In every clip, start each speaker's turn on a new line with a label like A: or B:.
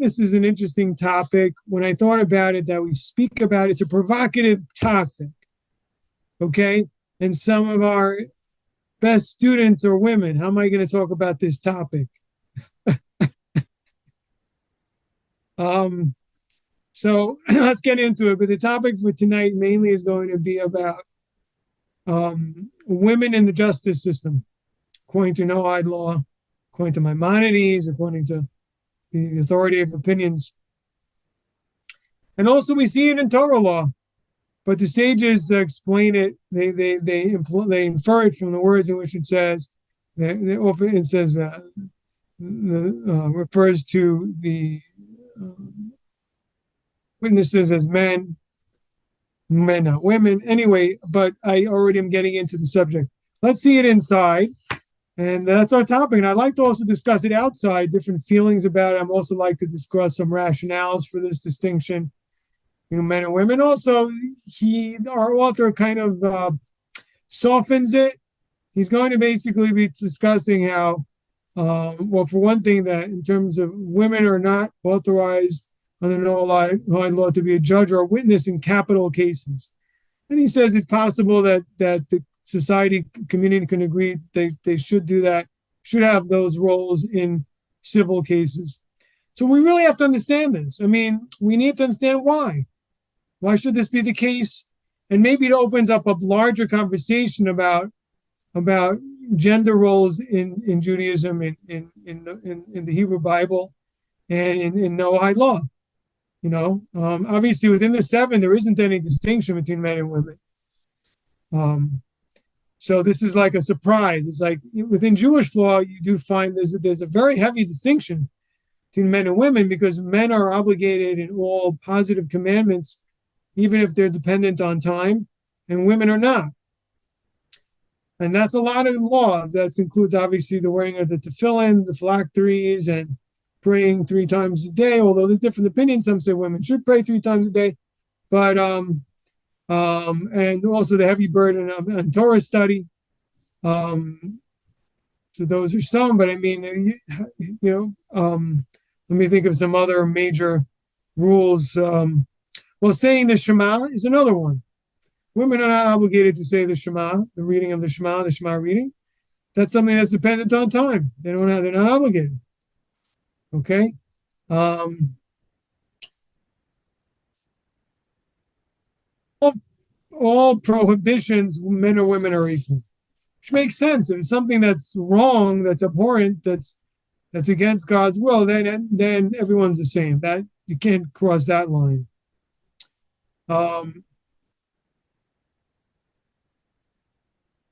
A: this is an interesting topic. When I thought about it, that we speak about, it's a provocative topic, okay? And some of our best students are women. How am I going to talk about this topic? So let's get into it. But the topic for tonight mainly is going to be about women in the justice system, according to Noahide law, according to Maimonides, according to the authoritative opinions. And also we see it in Torah law, but the sages explain it. They infer it from the words in which it says. It says refers to the witnesses as men, not women. Anyway, but I already am getting into the subject. Let's see it inside. And that's our topic. And I'd like to also discuss it outside, different feelings about it. I'm also like to discuss some rationales for this distinction, men and women. Also, our author kind of softens it. He's going to basically be discussing how, well, for one thing, that in terms of women are not authorized under Noahide law to be a judge or a witness in capital cases. And he says it's possible that the society community can agree they should do that, should have those roles in civil cases. So we really have to understand this. I mean, we need to understand why. Why should this be the case? And maybe it opens up a larger conversation about gender roles in Judaism, in the Hebrew Bible, and in Noahide law. Obviously within the seven, there isn't any distinction between men and women. So this is like a surprise. It's like within Jewish law, you do find there's a very heavy distinction between men and women, because men are obligated in all positive commandments, even if they're dependent on time, and women are not. And that's a lot of laws. That includes obviously the wearing of the tefillin, the phylacteries, and praying 3 times a day. Although there's different opinions, some say women should pray 3 times a day, but and also the heavy burden on Torah study. So those are some, but I mean, let me think of some other major rules. Well, saying the Shema is another one. Women are not obligated to say the Shema, the reading of the Shema reading. That's something that's dependent on time. They're not obligated. Okay. All prohibitions, men or women are equal, which makes sense. If it's something that's wrong, that's abhorrent, that's against God's will, then everyone's the same. That you can't cross that line.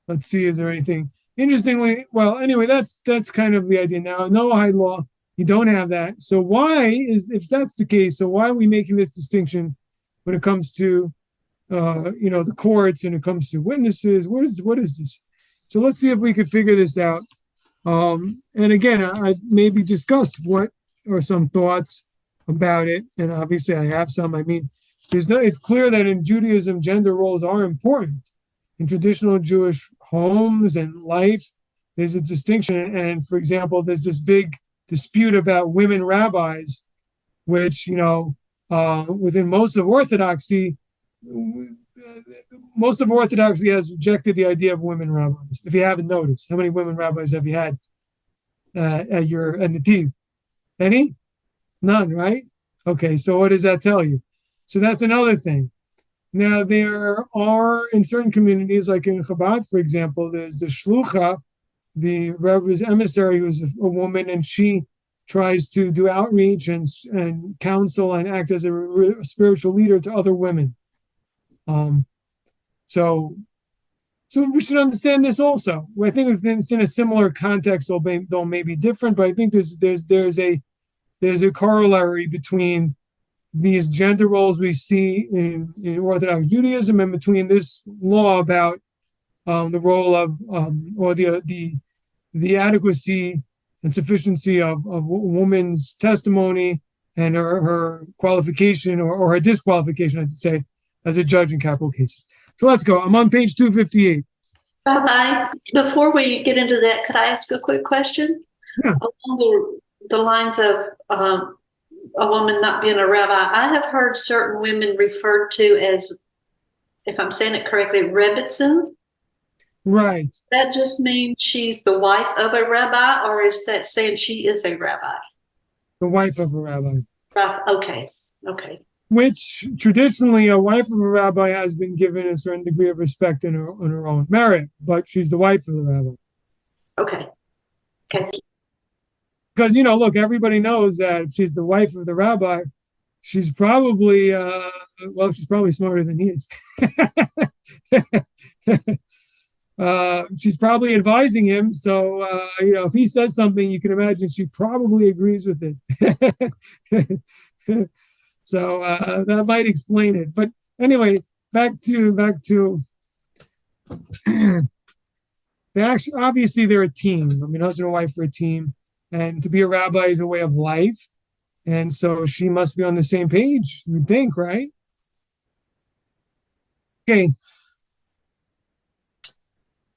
A: Let's see, is there anything interestingly? Well, anyway, that's kind of the idea. Now, Noahide law, you don't have that. So if that's the case, so why are we making this distinction when it comes to the courts, and it comes to witnesses? What is this? So let's see if we could figure this out. And again, I maybe discuss what are some thoughts about it. And obviously I have some. I mean, it's clear that in Judaism, gender roles are important. In traditional Jewish homes and life, there's a distinction. And for example, there's this big dispute about women rabbis, which, within most of Orthodoxy has rejected the idea of women rabbis. If you haven't noticed, how many women rabbis have you had at NETIV? Any? None, right? Okay, so what does that tell you? So that's another thing. Now, there are, in certain communities, like in Chabad, for example, there's the shlucha, the Rabbi's emissary, who's a woman, and she tries to do outreach and counsel and act as a spiritual leader to other women. So we should understand this also. I think it's in a similar context, though maybe different, but I think there's a corollary between these gender roles we see in Orthodox Judaism and between this law about the role of or the adequacy and sufficiency of a woman's testimony and her qualification or her disqualification, I should say, as a judge in capital cases. So let's go. I'm on page 258.
B: Rabbi, before we get into that, could I ask a quick question?
A: Yeah.
B: Along the lines of a woman not being a rabbi, I have heard certain women referred to as, if I'm saying it correctly, rebbitzin.
A: Right.
B: That just means she's the wife of a rabbi, or is that saying she is a rabbi?
A: The wife of a rabbi.
B: Right. Okay. Okay.
A: Which traditionally a wife of a rabbi has been given a certain degree of respect in her own merit, but she's the wife of the rabbi.
B: Okay. Okay.
A: Because, you know, look, everybody knows that if she's the wife of the rabbi, she's probably, she's probably smarter than he is. She's probably advising him. So, you know, if he says something, you can imagine she probably agrees with it. So that might explain it. But anyway, back to obviously they're a team. I mean, husband and wife are a team. And to be a rabbi is a way of life. And so she must be on the same page, you would think, right? Okay.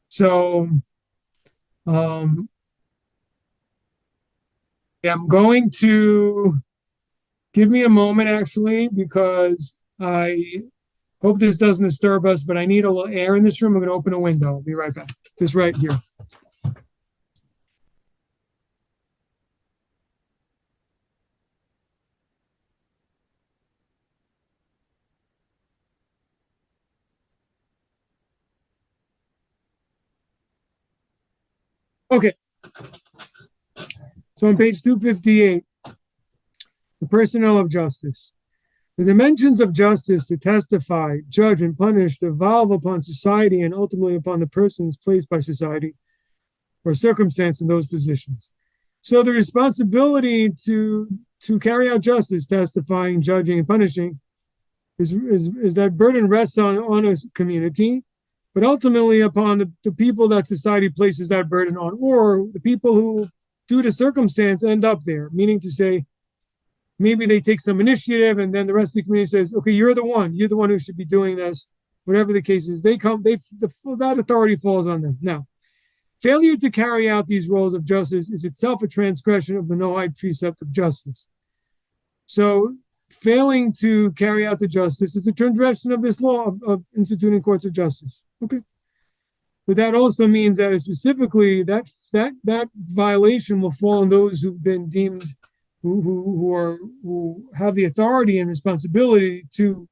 A: So I'm going to give me a moment, actually, because I hope this doesn't disturb us, but I need a little air in this room. I'm going to open a window. I'll be right back. Just right here. Okay. So on page 258, the personnel of justice. The dimensions of justice to testify, judge, and punish devolve upon society and ultimately upon the persons placed by society or circumstance in those positions. So the responsibility to carry out justice, testifying, judging, and punishing is that burden rests on a community, but ultimately upon the people that society places that burden on, or the people who, due to circumstance, end up there, meaning to say, maybe they take some initiative and then the rest of the community says, okay, you're the one who should be doing this, whatever the case is. That authority falls on them. Now, failure to carry out these roles of justice is itself a transgression of the Noahide precept of justice. So failing to carry out the justice is a transgression of this law of instituting courts of justice. Okay. But that also means that specifically that violation will fall on those who've been deemed who have the authority and responsibility to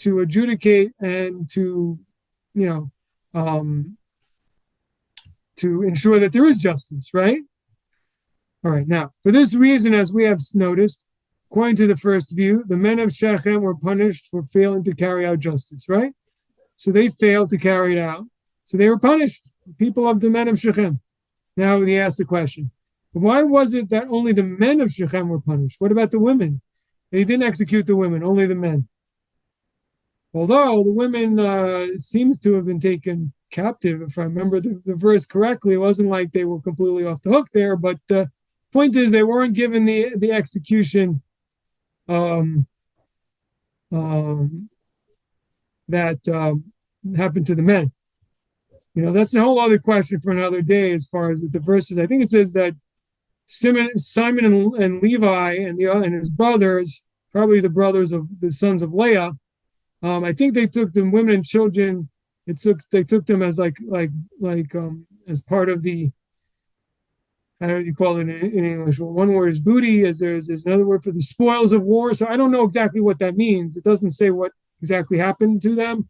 A: adjudicate and to ensure that there is justice, right? All right. Now, for this reason, as we have noticed, according to the first view, the men of Shechem were punished for failing to carry out justice, right? So they failed to carry it out. So they were punished, people of the men of Shechem. Now they ask the question, why was it that only the men of Shechem were punished? What about the women? They didn't execute the women, only the men. Although the women seems to have been taken captive, if I remember the verse correctly, it wasn't like they were completely off the hook there, but the point is they weren't given the execution that happened to the men. You know, that's a whole other question for another day as far as the verses. I think it says that Simon and Levi and his brothers, probably the brothers of the sons of Leah, I think they took the women and children. They took them as as part of the, how do you call it in English? Well, one word is booty, as there's another word for the spoils of war. So I don't know exactly what that means. It doesn't say what exactly happened to them.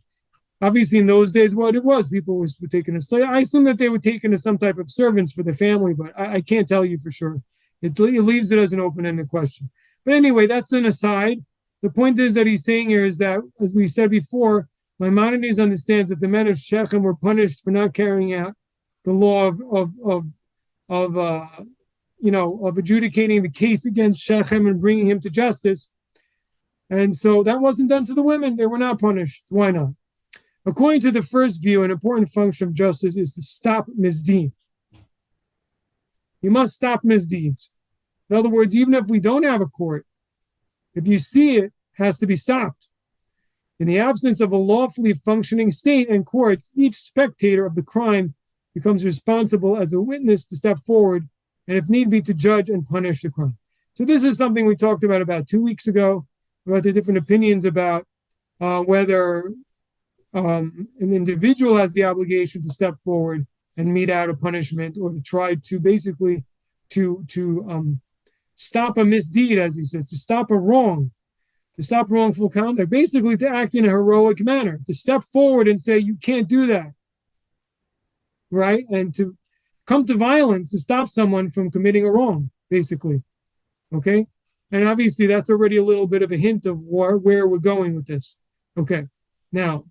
A: Obviously, in those days, what it was, people were taken as slaves. I assume that they were taken as some type of servants for the family, but I can't tell you for sure. It leaves it as an open-ended question. But anyway, that's an aside. The point is that he's saying here is that, as we said before, Maimonides understands that the men of Shechem were punished for not carrying out the law of adjudicating the case against Shechem and bringing him to justice. And so that wasn't done to the women. They were not punished. Why not? According to the first view, an important function of justice is to stop misdeed. You must stop misdeeds. In other words, even if we don't have a court, if you see it, has to be stopped. In the absence of a lawfully functioning state and courts, each spectator of the crime becomes responsible as a witness to step forward and, if need be, to judge and punish the crime. So this is something we talked about 2 weeks ago, about the different opinions about whether an individual has the obligation to step forward and mete out a punishment, or to try to basically to stop a misdeed, as he says, to stop a wrong, to stop wrongful conduct, basically to act in a heroic manner, to step forward and say, you can't do that, right? And to come to violence to stop someone from committing a wrong, basically, okay? And obviously that's already a little bit of a hint of where we're going with this. Okay, now,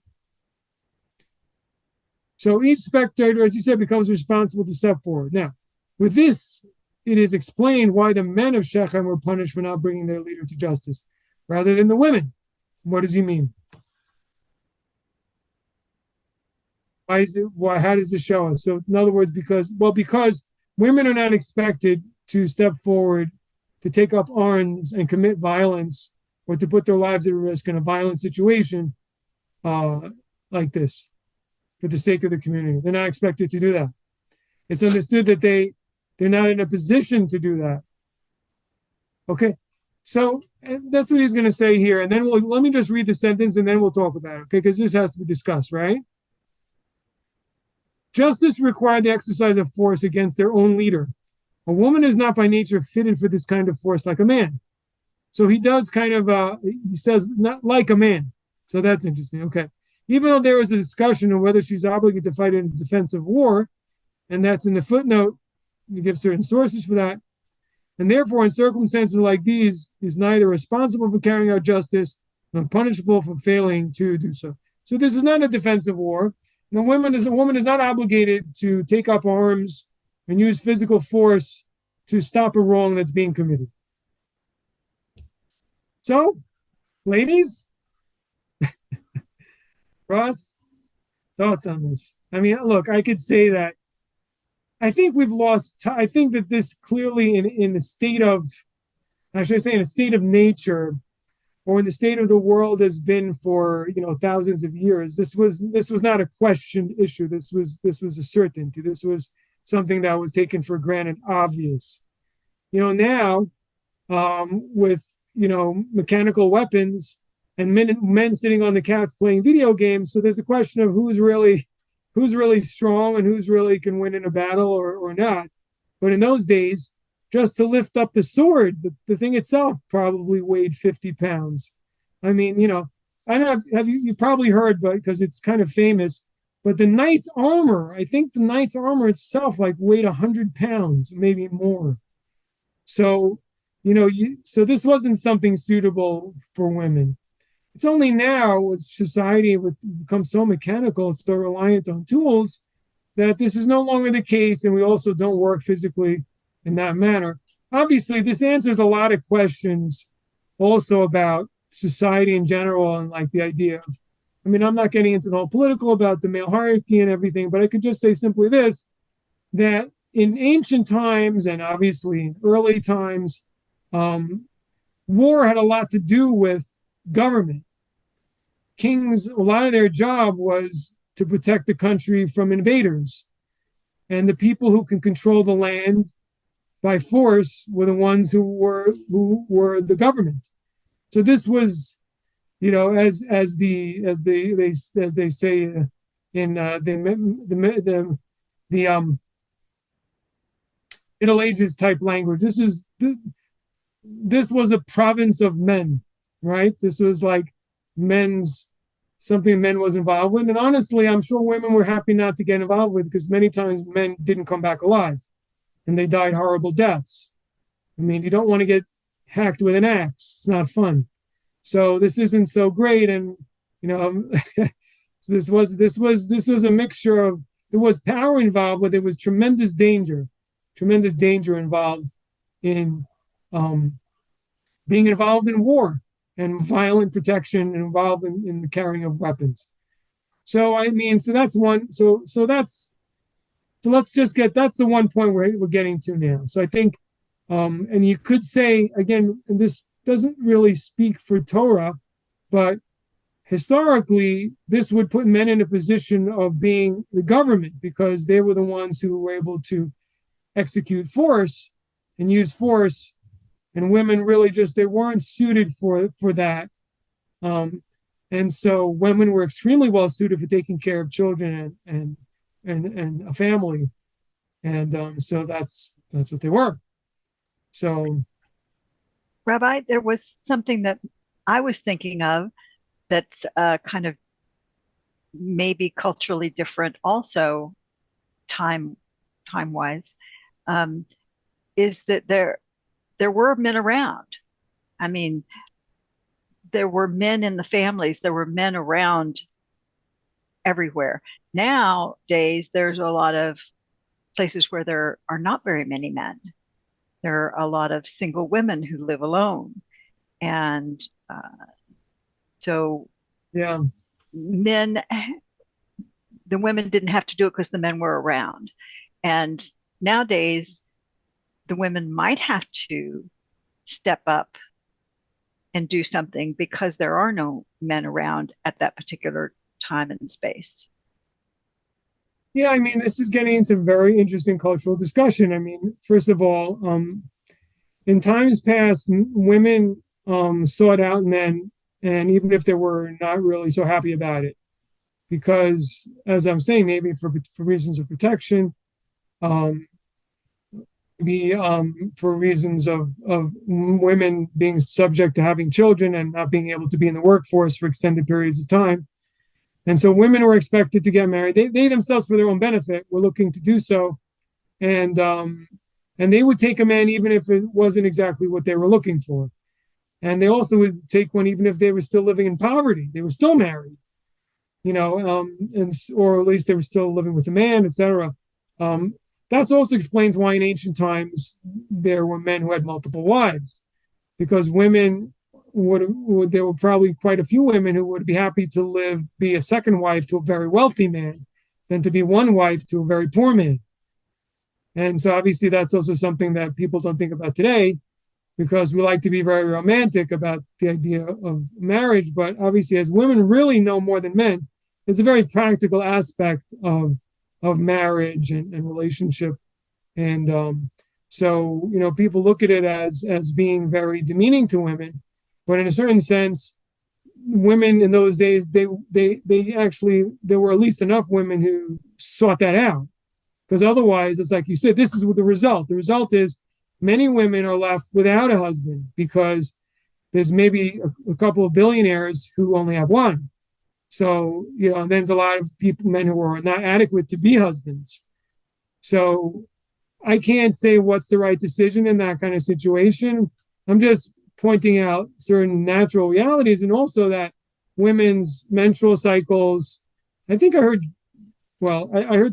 A: so each spectator, as you said, becomes responsible to step forward. Now, with this, it is explained why the men of Shechem were punished for not bringing their leader to justice, rather than the women. What does he mean? Why is it? Why? How does this show us? So, in other words, because women are not expected to step forward, to take up arms and commit violence, or to put their lives at risk in a violent situation like this, for the sake of the community. They're not expected to do that. It's understood that they're not in a position to do that. Okay, so that's what he's going to say here. And then let me just read the sentence and then we'll talk about it, okay? Because this has to be discussed, right? Justice required the exercise of force against their own leader. A woman is not by nature fitted for this kind of force like a man. So he does kind of, he says, not like a man. So that's interesting, okay. Even though there was a discussion of whether she's obligated to fight in defensive war, and that's in the footnote, you give certain sources for that, and therefore in circumstances like these, is neither responsible for carrying out justice nor punishable for failing to do so. So this is not a defensive war. And a woman is not obligated to take up arms and use physical force to stop a wrong that's being committed. So, ladies, Ross, thoughts on this? I mean, look, I could say that I think we've lost. I think that this clearly, in the state of, I should say, in a state of nature, or in the state of the world has been for thousands of years. This was not a questioned issue. This was a certainty. This was something that was taken for granted, obvious. Now with mechanical weapons and men sitting on the couch playing video games, so there's a question of who's really strong and who's really can win in a battle or not. But in those days, just to lift up the sword, the thing itself probably weighed 50 pounds. I mean, I don't know, you probably heard, but because it's kind of famous, but the knight's armor, I think the knight's armor itself weighed 100 pounds, maybe more. So, so this wasn't something suitable for women. It's only now, as society would become so mechanical, so reliant on tools, that this is no longer the case, and we also don't work physically in that manner. Obviously, this answers a lot of questions also about society in general, and the idea of, I'm not getting into the whole political about the male hierarchy and everything, but I could just say simply this, that in ancient times and obviously in early times, war had a lot to do with government. Kings, a lot of their job was to protect the country from invaders. And the people who can control the land by force were the ones who were the government. So this was, as they say in the Middle Ages type language. This was a province of men, right? This was something men was involved with. And honestly, I'm sure women were happy not to get involved with, because many times men didn't come back alive and they died horrible deaths. You don't want to get hacked with an axe. It's not fun. So this isn't so great. And, this was a mixture of, there was power involved, but there was tremendous danger involved in being involved in war and violent protection, and involved in the carrying of weapons. So that's one. So let's just that's the one point we're getting to now. So I think, and you could say again, and this doesn't really speak for Torah, but historically, this would put men in a position of being the government, because they were the ones who were able to execute force and use force and women really just they weren't suited for that. And so women were extremely well suited for taking care of children and a family, and so that's what they were. So
C: Rabbi, there was something that I was thinking of that's kind of maybe culturally different, also time wise, is that there were men around. I mean, there were men in the families, there were men around everywhere. Nowadays, there's a lot of places where there are not very many men. There are a lot of single women who live alone. And so
A: yeah,
C: the women didn't have to do it because the men were around. And nowadays, the women might have to step up and do something because there are no men around at that particular time and space.
A: yeah. I mean, this is getting into very interesting cultural discussion. I mean, first of all, in times past, women sought out men, and even if they were not really so happy about it, because as I'm saying, maybe for reasons of protection, maybe for reasons of women being subject to having children and not being able to be in the workforce for extended periods of time. And so women were expected to get married. They themselves, for their own benefit, were looking to do so, and they would take a man even if it wasn't exactly what they were looking for. And they also would take one even if they were still living in poverty. They were still married, or at least they were still living with a man, etc. That also explains why in ancient times there were men who had multiple wives, because women there were probably quite a few women who would be happy to be a second wife to a very wealthy man than to be one wife to a very poor man. And so obviously that's also something that people don't think about today, because we like to be very romantic about the idea of marriage. But obviously, as women really know more than men, it's a very practical aspect of marriage and relationship. And so, people look at it as being very demeaning to women. But in a certain sense, women in those days, there were at least enough women who sought that out. Because otherwise, it's like you said, this is the result. The result is many women are left without a husband because there's maybe a couple of billionaires who only have one. So, and then there's a lot of men who are not adequate to be husbands. So I can't say what's the right decision in that kind of situation. I'm just pointing out certain natural realities, and also that women's menstrual cycles. I think I heard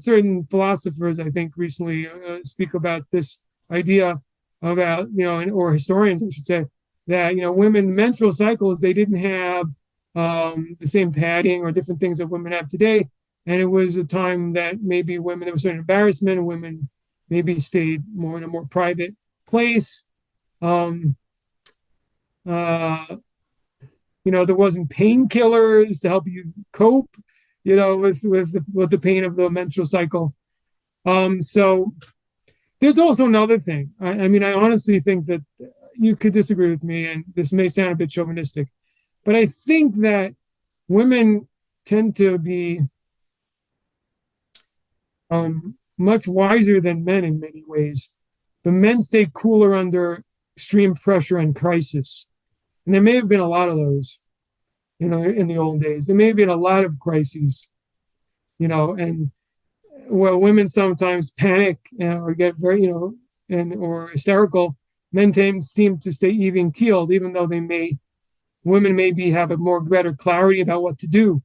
A: certain philosophers, I think, recently speak about this idea about, or historians, I should say, that, women menstrual cycles, they didn't have the same padding or different things that women have today. And it was a time that maybe there was certain embarrassment, and women maybe stayed more in a more private place. There wasn't painkillers to help you cope, with the pain of the menstrual cycle. So there's also another thing. I mean, I honestly think that you could disagree with me, and this may sound a bit chauvinistic, but I think that women tend to be much wiser than men in many ways. The men stay cooler under extreme pressure and crisis. And there may have been a lot of those, in the old days. There may have been a lot of crises, and women sometimes panic or get very, or hysterical. Men seem to stay even keeled, even though women maybe have a better clarity about what to do.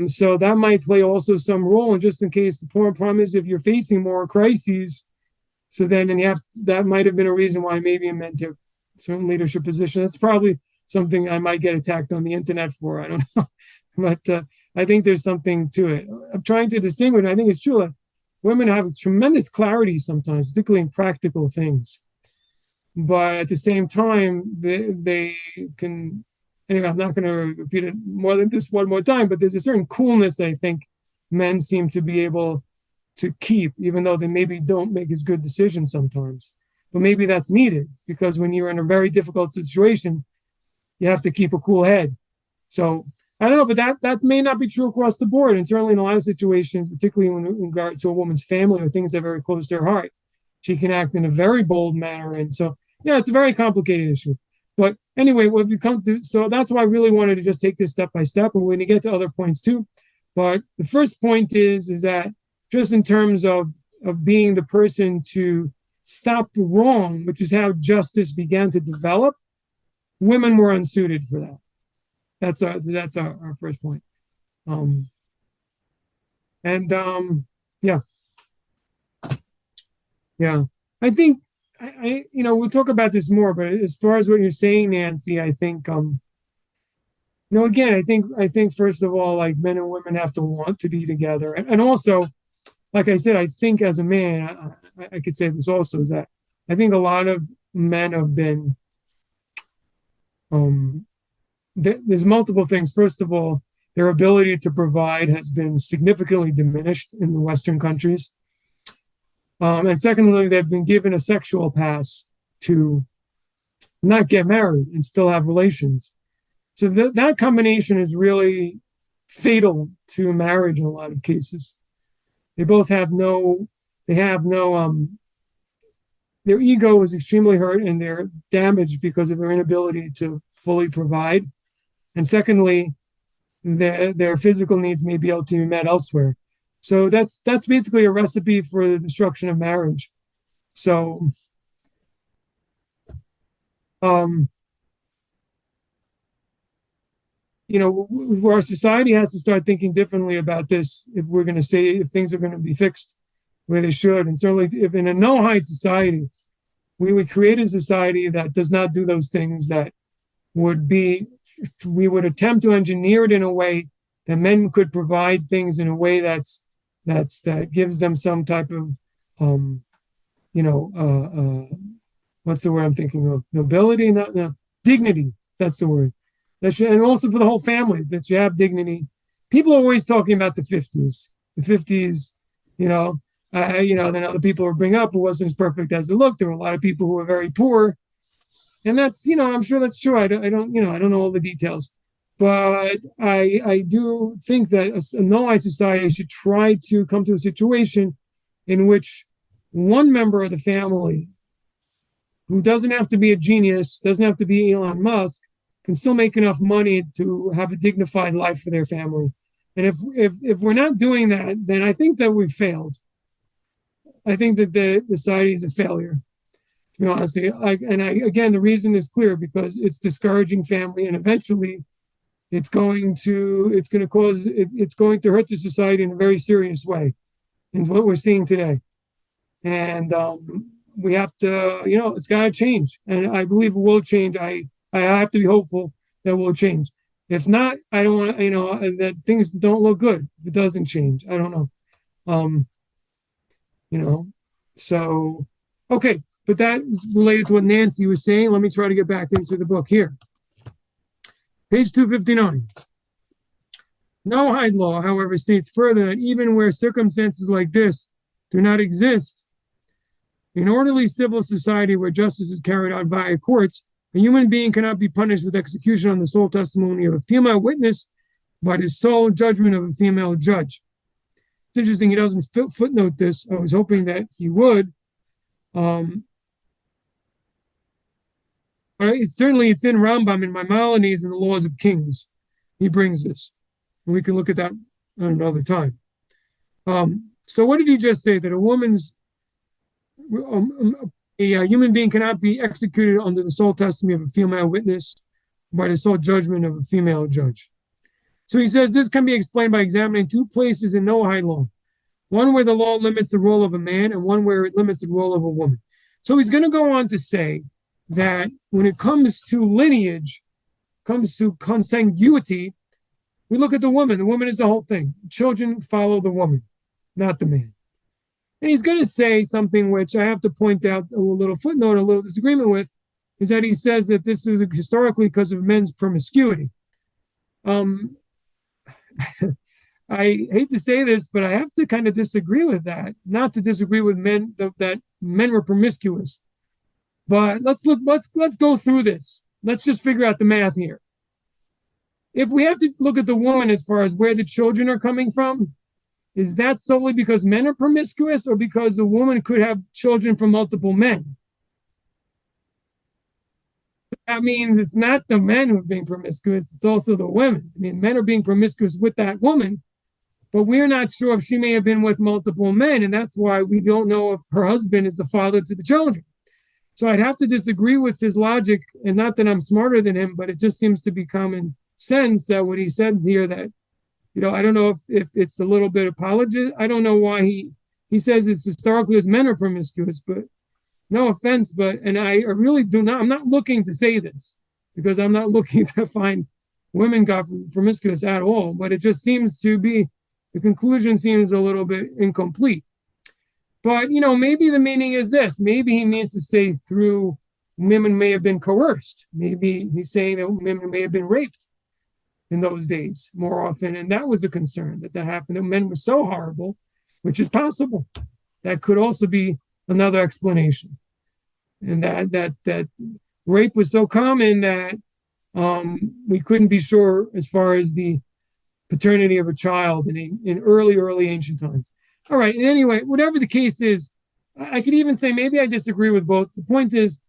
A: So that might play also some role, and just in case. The problem is, if you're facing more crises, so then that might have been a reason why maybe men took certain leadership position. That's probably something I might get attacked on the internet for. I don't know, but I think there's something to it. I'm trying to distinguish. I think it's true that women have tremendous clarity sometimes, particularly in practical things. But at the same time, they can. Anyway, I'm not going to repeat it more than this one more time, but there's a certain coolness I think men seem to be able to keep, even though they maybe don't make as good decisions sometimes. but maybe that's needed because when you're in a very difficult situation, you have to keep a cool head. So I don't know, but that may not be true across the board. And certainly in a lot of situations, particularly when in regard to a woman's family or things that are very close to her heart, she can act in a very bold manner. And so, yeah, it's a very complicated issue. But anyway, what we come to, so that's why I really wanted to just take this step by step. And we're going to get to other points too. But the first point is that just in terms of being the person to stop the wrong, which is how justice began to develop, women were unsuited for that. That's our first point. Yeah. I think I we'll talk about this more, but as far as what you're saying, Nancy, I think again, I think first of all, like men and women have to want to be together, and also, like I said, I think as a man, I could say this also is that I think a lot of men have been there's multiple things. First of all, their ability to provide has been significantly diminished in the Western countries. And secondly, they've been given a sexual pass to not get married and still have relations. So that combination is really fatal to marriage in a lot of cases. They both have their ego is extremely hurt and they're damaged because of their inability to fully provide. And secondly, their physical needs may be able to be met elsewhere. So that's basically a recipe for the destruction of marriage. So, our society has to start thinking differently about this if we're going to say if things are going to be fixed where they should. And certainly, if in a Noahide society, we would create a society that does not do those things, that we would attempt to engineer it in a way that men could provide things in a way that gives them some type of what's the word I'm thinking of? Nobility, no, dignity. That's the word. And also for the whole family, that you have dignity. People are always talking about the 50s. The 50s, then other people will bring up it wasn't as perfect as it looked. There were a lot of people who were very poor, and that's I'm sure that's true. I don't know all the details. But I do think that a Noahide society should try to come to a situation in which one member of the family, who doesn't have to be a genius, doesn't have to be Elon Musk, can still make enough money to have a dignified life for their family. And if we're not doing that, then I think that we've failed. I think that the society is a failure. To be honest, again, the reason is clear because it's discouraging family, and eventually it's going to hurt the society in a very serious way, in what we're seeing today. And we have to, it's got to change, and I believe it will change. I have to be hopeful that it will change. If not, I don't want that things don't look good. If it doesn't change, I don't know. So okay, but that is related to what Nancy was saying. Let me try to get back into the book here. Page 259. Noahide law, however, states further that even where circumstances like this do not exist, in orderly civil society where justice is carried out via courts, a human being cannot be punished with execution on the sole testimony of a female witness by the sole judgment of a female judge. It's interesting he doesn't footnote this. I was hoping that he would. It's in Rambam in Maimonides and the Laws of Kings. He brings this. And we can look at that another time. So what did he just say? That a human being cannot be executed under the sole testimony of a female witness by the sole judgment of a female judge. So he says this can be explained by examining two places in Noahide law. One where the law limits the role of a man and one where it limits the role of a woman. So he's going to go on to say that when it comes to lineage, comes to consanguinity, we look at the woman. The woman is the whole thing. Children follow the woman, not the man. And he's going to say something which I have to point out a little footnote, a little disagreement with, is that he says that this is historically because of men's promiscuity. I hate to say this, but I have to kind of disagree with that. Not to disagree with men, that men were promiscuous. But let's go through this. Let's just figure out the math here. If we have to look at the woman as far as where the children are coming from, is that solely because men are promiscuous or because the woman could have children from multiple men? That means it's not the men who are being promiscuous, it's also the women. I mean, men are being promiscuous with that woman, but we're not sure if she may have been with multiple men, and that's why we don't know if her husband is the father to the children. So I'd have to disagree with his logic, and not that I'm smarter than him, but it just seems to be common sense that what he said here, that, I don't know if it's a little bit apologist. I don't know why he says it's historically as men are promiscuous, but no offense, and I really do not, I'm not looking to say this because I'm not looking to find women got promiscuous at all, but it just seems to be, the conclusion seems a little bit incomplete. But, maybe the meaning is this. Maybe he means to say through women may have been coerced. Maybe he's saying that women may have been raped in those days more often. And that was the concern that happened. That men were so horrible, which is possible. That could also be another explanation. And that rape was so common that we couldn't be sure as far as the paternity of a child in early ancient times. All right. And anyway, whatever the case is, I could even say maybe I disagree with both. The point is,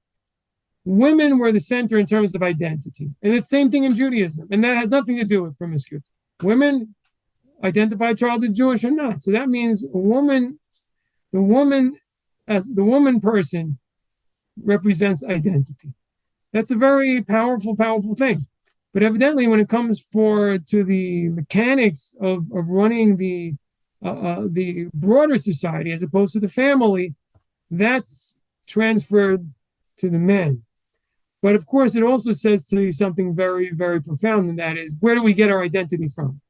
A: women were the center in terms of identity. And it's the same thing in Judaism. And that has nothing to do with promiscuity. Women identify a child as Jewish or not. So that means the woman person represents identity. That's a very powerful thing. But evidently, when it comes to the mechanics of running the broader society as opposed to the family, that's transferred to the men. But of course, it also says to you something very, very profound, and that is, where do we get our identity from?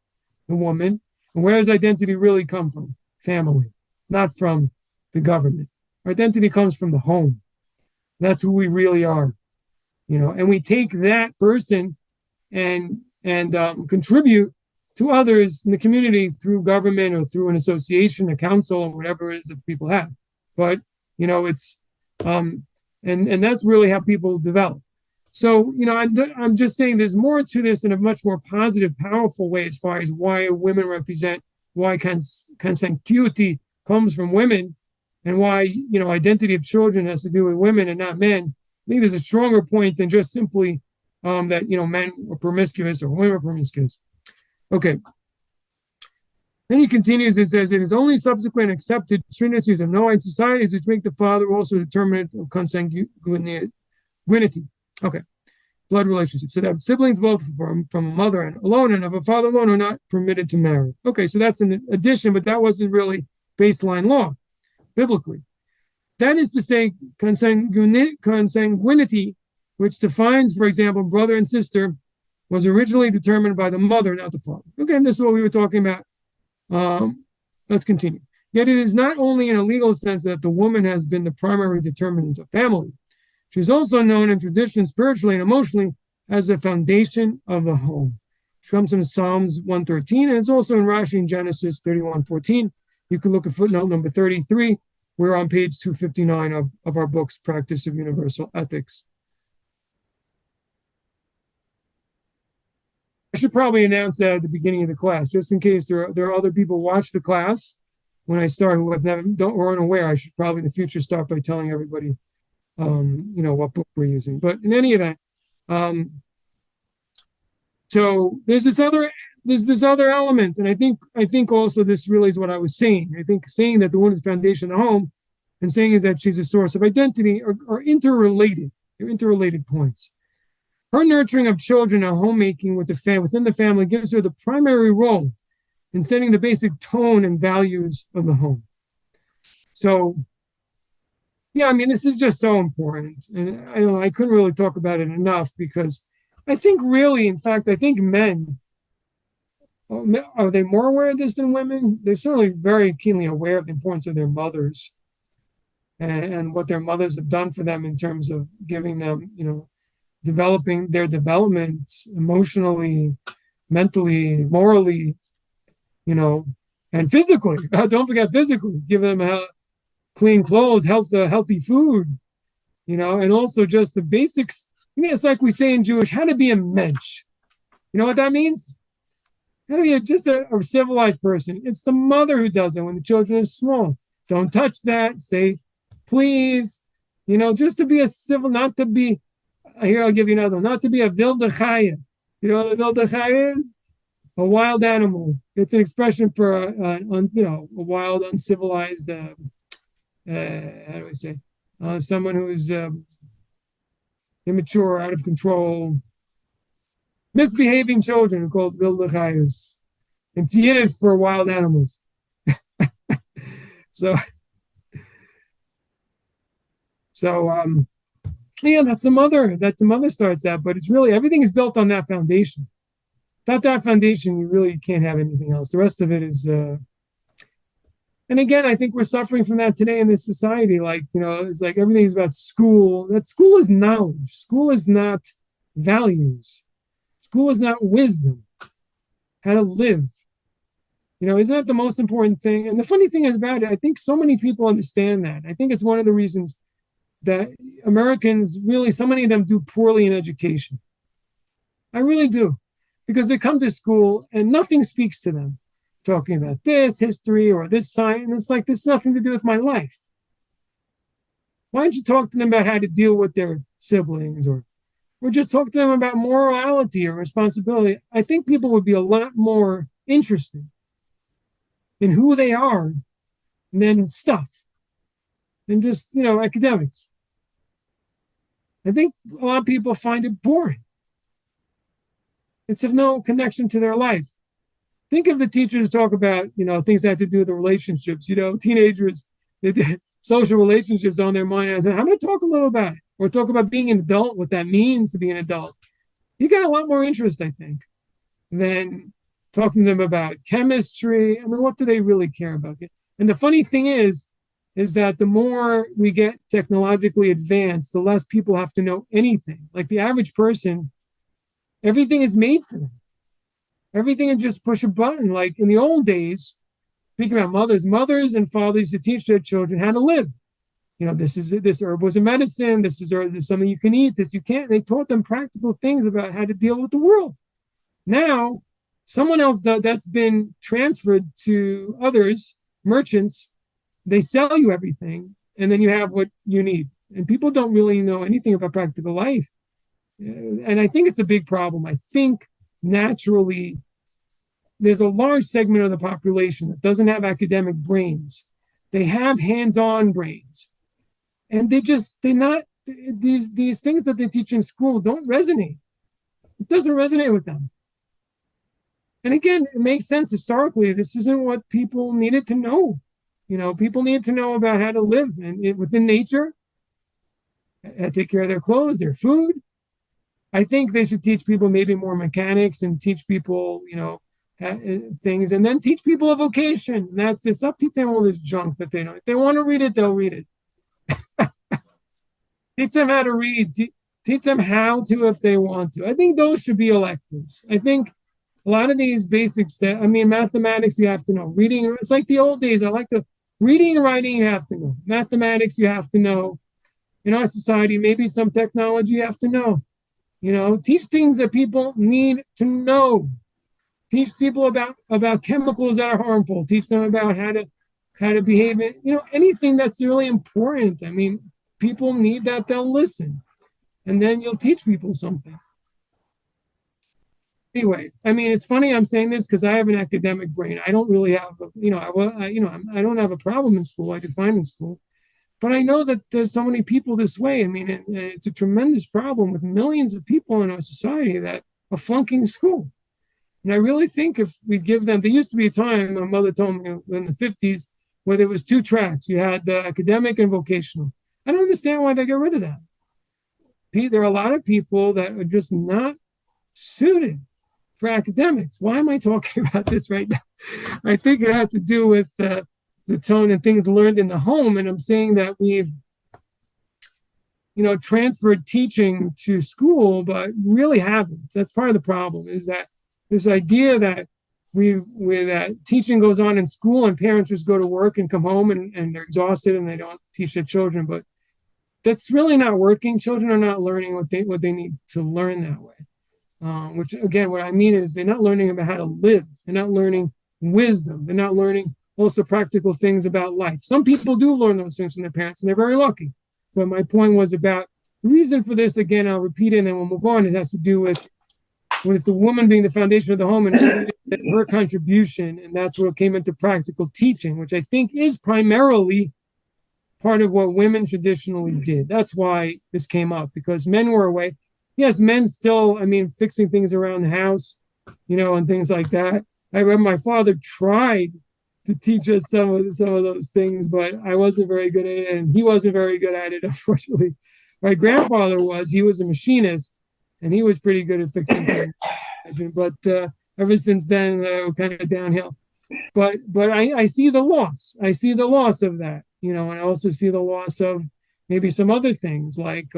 A: The woman. And where does identity really come from? Family, not from the government. Our identity comes from the home. That's who we really are, and we take that person and contribute to others in the community through government or through an association, a council, or whatever it is that people have. But, it's, and that's really how people develop. So, I'm just saying there's more to this in a much more positive, powerful way as far as why women represent, why consanguinity comes from women, and why, identity of children has to do with women and not men. I think there's a stronger point than just simply that, men are promiscuous or women are promiscuous. Okay. Then he continues and says, it is only subsequent accepted trinities of Noahide societies which make the father also determinant of consanguinity. Okay. Blood relationships. So that siblings both from a mother and alone and of a father alone are not permitted to marry. Okay, so that's an addition, but that wasn't really baseline law, biblically. That is to say, consanguinity, which defines, for example, brother and sister, was originally determined by the mother, not the father. Okay, this is what we were talking about. Let's continue. Yet it is not only in a legal sense that the woman has been the primary determinant of family. She is also known in tradition, spiritually and emotionally, as the foundation of the home. She comes from Psalms 113, and it's also in Rashi in Genesis 31:14. You can look at footnote number 33. We're on page 259 of our book's Practice of Universal Ethics. I should probably announce that at the beginning of the class, just in case there are other people watch the class when I start who aren't aware. I should probably in the future start by telling everybody, what book we're using. But in any event, so there's this other element, and I think also this really is what I was saying. I think saying that the woman is the foundation of the home, and saying is that she's a source of identity are interrelated. They're interrelated points. Her nurturing of children and homemaking within the family gives her the primary role in setting the basic tone and values of the home. So, yeah, this is just so important. And I couldn't really talk about it enough because I think really, in fact, I think men, are they more aware of this than women? They're certainly very keenly aware of the importance of their mothers and what their mothers have done for them in terms of giving them, developing their development emotionally, mentally, morally, and physically. Don't forget physically, give them clean clothes, healthy food, and also just the basics. It's like we say in Jewish, how to be a mensch. You know what that means? How to be just a civilized person. It's the mother who does it when the children are small. Don't touch that. Say, please. Just to be a civil, not to be, here I'll give you another one, not to be a wilde chaya. You know what a wilde chaya is? A wild animal. It's an expression for, a wild, uncivilized, how do I say? Someone who is immature, out of control, misbehaving children are called wilde chayas. And Yiddish for wild animals. So, that's the mother. That the mother starts that, but it's really everything is built on that foundation. Without that foundation, you really can't have anything else. The rest of it is, and again, I think we're suffering from that today in this society. Like, it's like everything is about school. That school is knowledge. School is not values. School is not wisdom. How to live. Isn't that the most important thing? And the funny thing is about it, I think so many people understand that. I think it's one of the reasons that Americans really, so many of them do poorly in education. I really do. Because they come to school and nothing speaks to them. Talking about this history or this science, and it's like, this has nothing to do with my life. Why don't you talk to them about how to deal with their siblings or just talk to them about morality or responsibility? I think people would be a lot more interested in who they are than stuff, than just, academics. I think a lot of people find it boring. It's of no connection to their life. Think of the teachers talk about, things that have to do with the relationships, teenagers, social relationships on their mind. I said, I'm going to talk a little about it, or talk about being an adult, what that means to be an adult. You got a lot more interest, I think, than talking to them about chemistry. I mean, what do they really care about? And the funny thing is that the more we get technologically advanced, the less people have to know anything. Like the average person, everything is made for them. Everything is just push a button. Like in the old days, speaking about mothers and fathers to teach their children how to live. This herb was a medicine. This is something you can eat. This you can't. They taught them practical things about how to deal with the world. Now, someone else that's been transferred to others, merchants. They sell you everything, and then you have what you need. And people don't really know anything about practical life. And I think it's a big problem. I think naturally, there's a large segment of the population that doesn't have academic brains. They have hands-on brains. And they're not, these things that they teach in school don't resonate. It doesn't resonate with them. And again, it makes sense historically. This isn't what people needed to know. People need to know about how to live within nature, how to take care of their clothes, their food. I think they should teach people maybe more mechanics and teach people, things, and then teach people a vocation. It's up to them all this junk that they know. If they want to read it, they'll read it. Teach them how to read. Teach them how to if they want to. I think those should be electives. I think a lot of these basics mathematics you have to know. Reading, it's like the old days. Reading and writing you have to know. Mathematics you have to know. In our society, maybe some technology you have to know. Teach things that people need to know. Teach people about chemicals that are harmful. Teach them about how to behave. Anything that's really important. I mean, people need that. They'll listen, and then you'll teach people something. Anyway, it's funny I'm saying this because I have an academic brain. I don't really have, I don't have a problem in school. I did fine in school. But I know that there's so many people this way. It's a tremendous problem with millions of people in our society that are flunking school. And I really think if we give them, there used to be a time, my mother told me in the 50s, where there was 2 tracks. You had the academic and vocational. I don't understand why they got rid of that. There are a lot of people that are just not suited for academics. Why am I talking about this right now? I think it had to do with the tone and things learned in the home. And I'm saying that we've, transferred teaching to school, but really haven't. That's part of the problem, is that this idea that that teaching goes on in school and parents just go to work and come home and they're exhausted and they don't teach their children. But that's really not working. Children are not learning what they need to learn that way. Which again, what I mean is they're not learning about how to live. They're not learning wisdom. They're not learning also practical things about life. Some people do learn those things from their parents, and they're very lucky. But my point was about the reason for this. Again, I'll repeat it, and then we'll move on. It has to do with the woman being the foundation of the home and her contribution, and that's what came into practical teaching, which I think is primarily part of what women traditionally did. That's why this came up, because men were away. Yes, men still, I mean, fixing things around the house, and things like that. I remember my father tried to teach us some of those things, but I wasn't very good at it, and he wasn't very good at it, unfortunately. My grandfather was. He was a machinist, and he was pretty good at fixing things. But ever since then, kind of downhill. But I see the loss. I see the loss of that, and I also see the loss of maybe some other things like,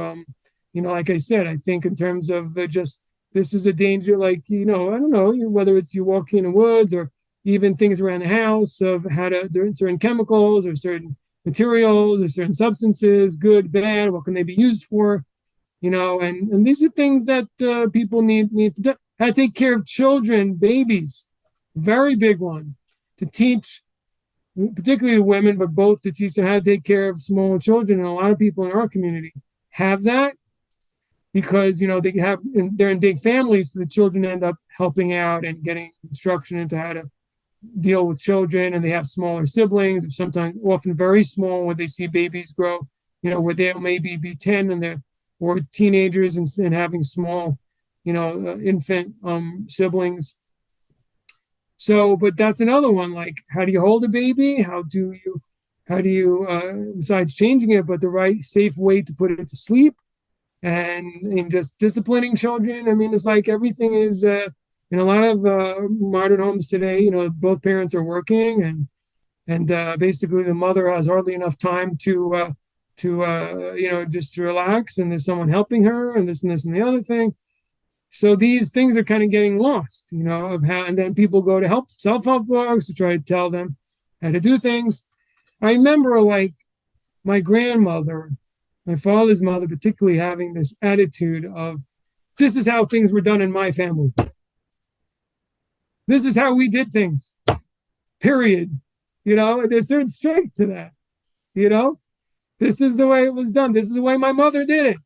A: like I said, I think in terms of just this is a danger, like, I don't know, whether it's you walking in the woods or even things around the house of how to, there are certain chemicals or certain materials or certain substances, good, bad, what can they be used for, and these are things that people need to do. How to take care of children, babies, very big one, to teach, particularly women, but both to teach them how to take care of small children. And a lot of people in our community have that because, they're in big families, so the children end up helping out and getting instruction into how to deal with children, and they have smaller siblings, or sometimes often very small, when they see babies grow, where they'll maybe be 10 and they're or teenagers and having small, infant siblings. So, but that's another one. Like, how do you hold a baby? How do you, besides changing it, but the right, safe way to put it to sleep, and just disciplining children. I mean, it's like everything is in a lot of modern homes today. Both parents are working, and basically the mother has hardly enough time to just to relax, and there's someone helping her, and this and this and the other thing. So these things are kind of getting lost, of how, and then people go to self-help books to try to tell them how to do things. I remember, like, my grandmother, my father's mother, particularly, having this attitude of, this is how things were done in my family. This is how we did things, period. And there's certain strength to that, This is the way it was done. This is the way my mother did it.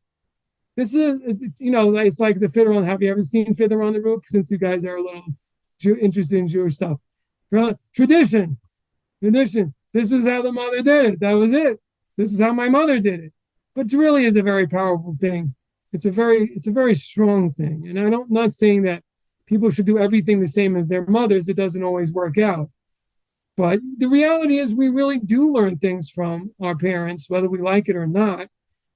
A: This is, it's like the Fiddler on. Have you ever seen Fiddler on the Roof? Since you guys are a little interested in Jewish stuff. Tradition. This is how the mother did it. That was it. This is how my mother did it. But it really is a very powerful thing. It's a very strong thing. And I'm not saying that people should do everything the same as their mothers. It doesn't always work out. But the reality is we really do learn things from our parents, whether we like it or not.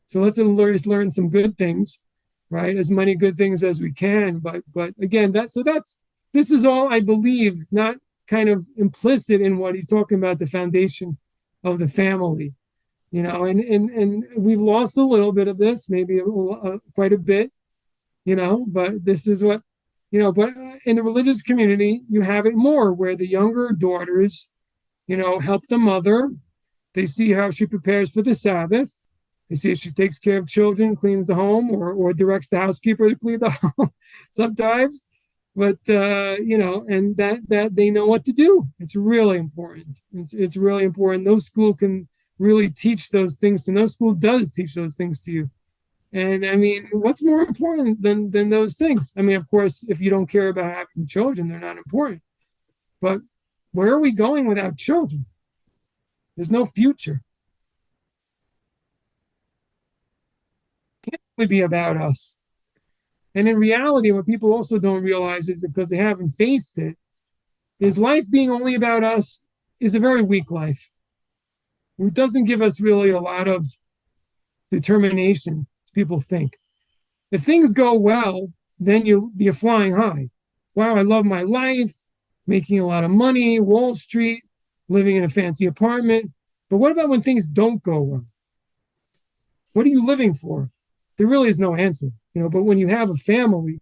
A: So let's learn some good things, right? As many good things as we can. But again, this is all, I believe, not kind of implicit in what he's talking about, the foundation of the family, and we've lost a little bit of this, maybe quite a bit, but this is what, but in the religious community, you have it more where the younger daughters, help the mother. They see how she prepares for the Sabbath. They see if she takes care of children, cleans the home, or directs the housekeeper to clean the home sometimes. But, and that they know what to do. It's really important. It's really important. No school can really teach those things. And no school does teach those things to you. And I mean, what's more important than those things? I mean, of course, if you don't care about having children, they're not important. But where are we going without children? There's no future. It can't really be about us. And in reality, what people also don't realize is, because they haven't faced it, is life being only about us is a very weak life. It doesn't give us really a lot of determination, as people think. If things go well, then you're flying high. Wow, I love my life, making a lot of money, Wall Street, living in a fancy apartment. But what about when things don't go well? What are you living for? There really is no answer. But when you have a family,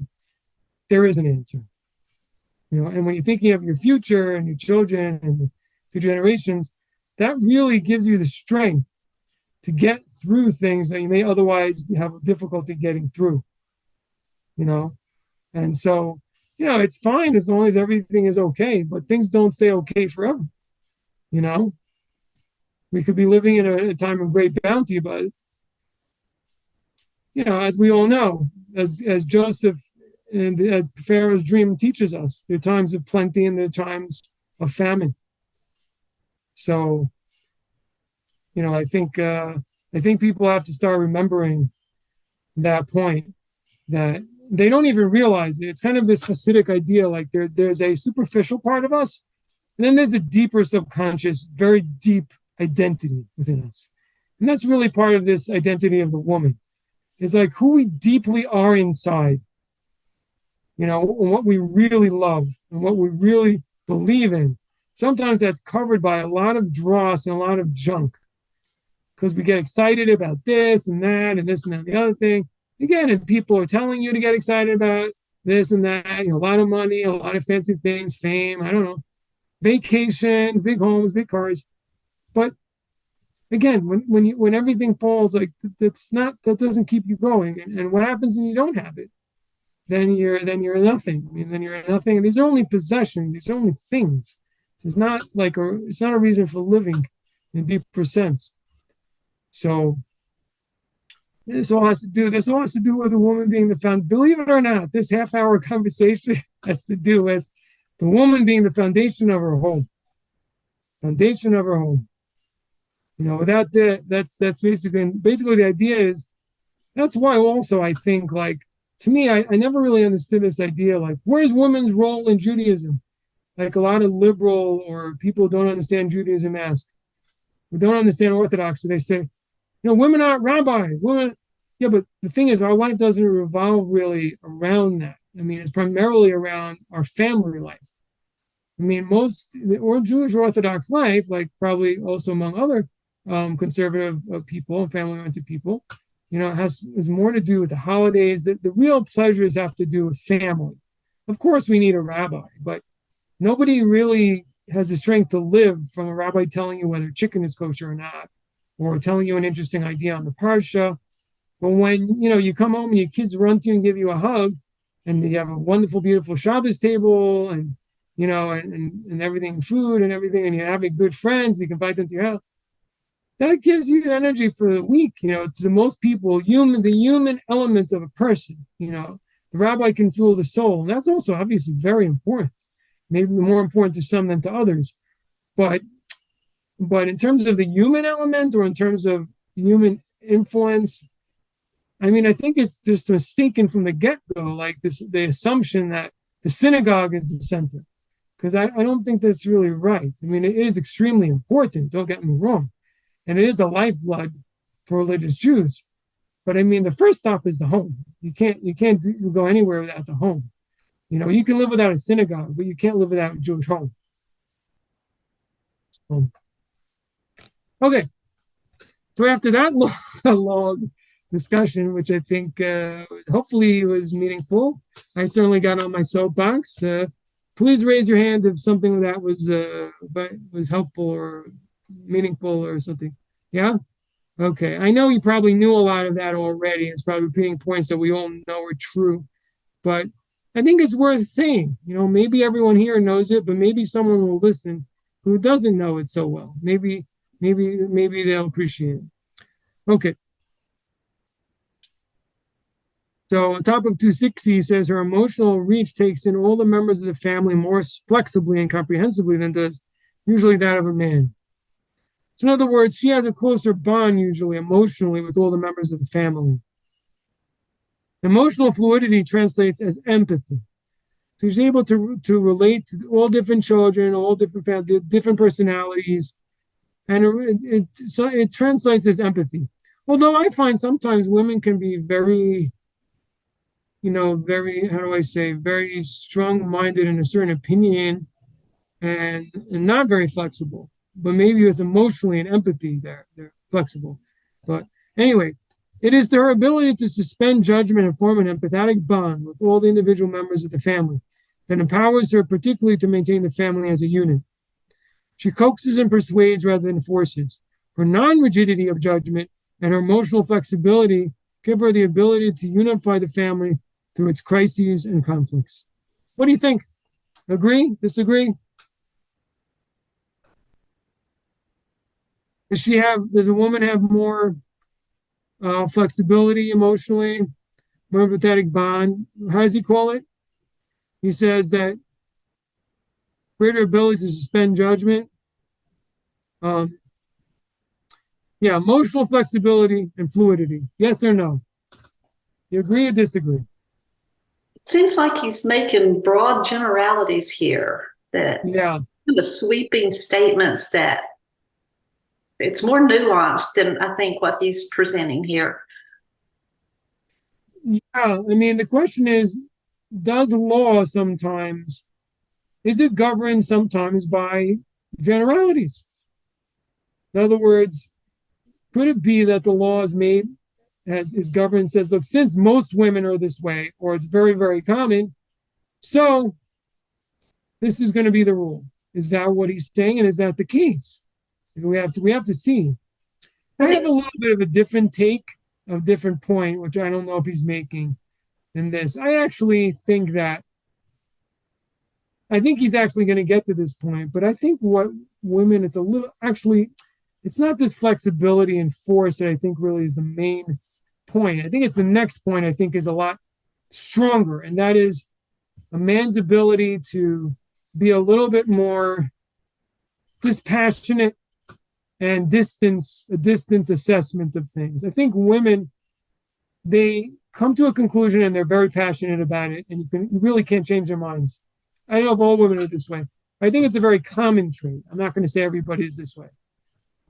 A: there is an answer. And when you're thinking of your future and your children and the generations, that really gives you the strength to get through things that you may otherwise have difficulty getting through, you know? And so, it's fine as long as everything is okay, but things don't stay okay forever, you know? We could be living in a time of great bounty, but, as we all know, as Joseph and as Pharaoh's dream teaches us, there are times of plenty and there are times of famine. So, I think people have to start remembering that point, that they don't even realize it. It's kind of this Hasidic idea, like there's a superficial part of us, and then there's a deeper subconscious, very deep identity within us. And that's really part of this identity of the woman. It's like who we deeply are inside, and what we really love and what we really believe in. Sometimes that's covered by a lot of dross and a lot of junk, because we get excited about this and that and this and that and the other thing. Again, and people are telling you to get excited about this and that, a lot of money, a lot of fancy things, fame, I don't know, vacations, big homes, big cars. But again, when everything falls, like that doesn't keep you going. And what happens when you don't have it? Then you're nothing. Then you're nothing. And these are only possessions. These are only things. It's not it's not a reason for living in a deeper sense. So this all has to do with a woman being the foundation. Believe it or not, this half-hour conversation has to do with the woman being the foundation of her home. Foundation of her home. Without that, that's basically the idea is, that's why also I think, to me, I never really understood this idea, where's women's role in Judaism? Like a lot of liberal or people who don't understand Judaism ask, who don't understand Orthodoxy, they say, women aren't rabbis. Women, yeah, but the thing is, our life doesn't revolve really around that. It's primarily around our family life. Most or Jewish Orthodox life, like probably also among other conservative people and family-oriented people, has more to do with the holidays. The real pleasures have to do with family. Of course, we need a rabbi, but nobody really has the strength to live from a rabbi telling you whether chicken is kosher or not, or telling you an interesting idea on the parsha. But when you come home and your kids run to you and give you a hug, and you have a wonderful, beautiful Shabbos table, and and everything, food and everything, and you're having good friends, you can invite them to your house. That gives you energy for the week. To most people, the human elements of a person. The rabbi can fuel the soul, and that's also obviously very important. Maybe more important to some than to others, but in terms of the human element, or in terms of human influence, I think it's just mistaken from the get-go, the assumption that the synagogue is the center, because I don't think that's really right. it is extremely important, don't get me wrong, and it is a lifeblood for religious Jews, but the first stop is the home. You can't go anywhere without the home. You can live without a synagogue, but you can't live without a Jewish home. Okay. So after that long discussion, which I think hopefully was meaningful, I certainly got on my soapbox. Please raise your hand if something that was helpful or meaningful or something. Yeah? Okay. I know you probably knew a lot of that already. It's probably repeating points that we all know are true, but I think it's worth saying. Maybe everyone here knows it, but maybe someone will listen who doesn't know it so well. Maybe they'll appreciate it. Okay. So on top of 260, he says her emotional reach takes in all the members of the family more flexibly and comprehensively than does usually that of a man. So in other words, she has a closer bond usually emotionally with all the members of the family. Emotional fluidity translates as empathy. So he's able to relate to all different children, all different families, different personalities, and it translates as empathy. Although I find sometimes women can be very, very, how do I say, very strong-minded in a certain opinion, and not very flexible. But maybe with emotionally and empathy, they're flexible. But anyway. It is to her ability to suspend judgment and form an empathetic bond with all the individual members of the family that empowers her particularly to maintain the family as a unit. She coaxes and persuades rather than forces. Her non-rigidity of judgment and her emotional flexibility give her the ability to unify the family through its crises and conflicts. What do you think? Agree? Disagree? Does a woman have more flexibility emotionally, more empathetic bond? How does he call it? He says that greater ability to suspend judgment. Yeah, emotional flexibility and fluidity. Yes or no? You agree or disagree?
B: It seems like he's making broad generalities here, that
A: Yeah.
B: the sweeping statements, that it's more nuanced than I think what he's presenting here.
A: Yeah, I mean, the question is, does law sometimes, is it governed sometimes by generalities? In other words, could it be that the law is made, is governed, says, look, since most women are this way, or it's very, very common, so this is going to be the rule. Is that what he's saying? And is that the case? We have to see. I have a little bit of a different take, a different point, which I don't know if he's making in this. I think he's actually going to get to this point, but I think what women, it's not this flexibility and force that I think really is the main point. I think it's the next point I think is a lot stronger, and that is a man's ability to be a little bit more dispassionate and a distance assessment of things. I think women, they come to a conclusion and they're very passionate about it, and you really can't change their minds. I don't know if all women are this way. I think it's a very common trait. I'm not going to say everybody is this way,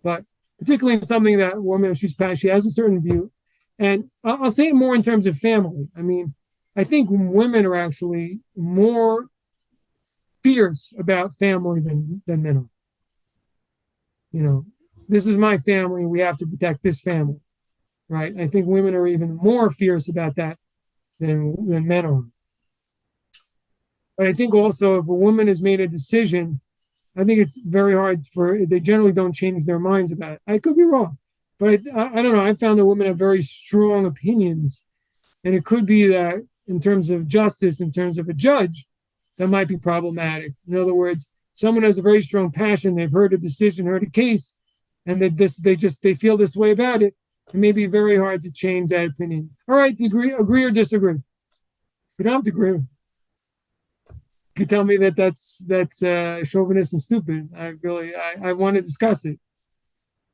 A: but particularly in something that a woman, she has a certain view. And I'll say it more in terms of family. I mean, I think women are actually more fierce about family than men are. You know, this is my family. We have to protect this family, right? I think women are even more fierce about that than men are. But I think also if a woman has made a decision, I think it's very hard they generally don't change their minds about it. I could be wrong, but I don't know. I found that women have very strong opinions, and it could be that in terms of justice, in terms of a judge, that might be problematic. In other words, someone has a very strong passion. They've heard a decision, heard a case, and they feel this way about it. It may be very hard to change that opinion. All right, agree or disagree? You don't have to agree. You can tell me that's chauvinist and stupid. I want to discuss it.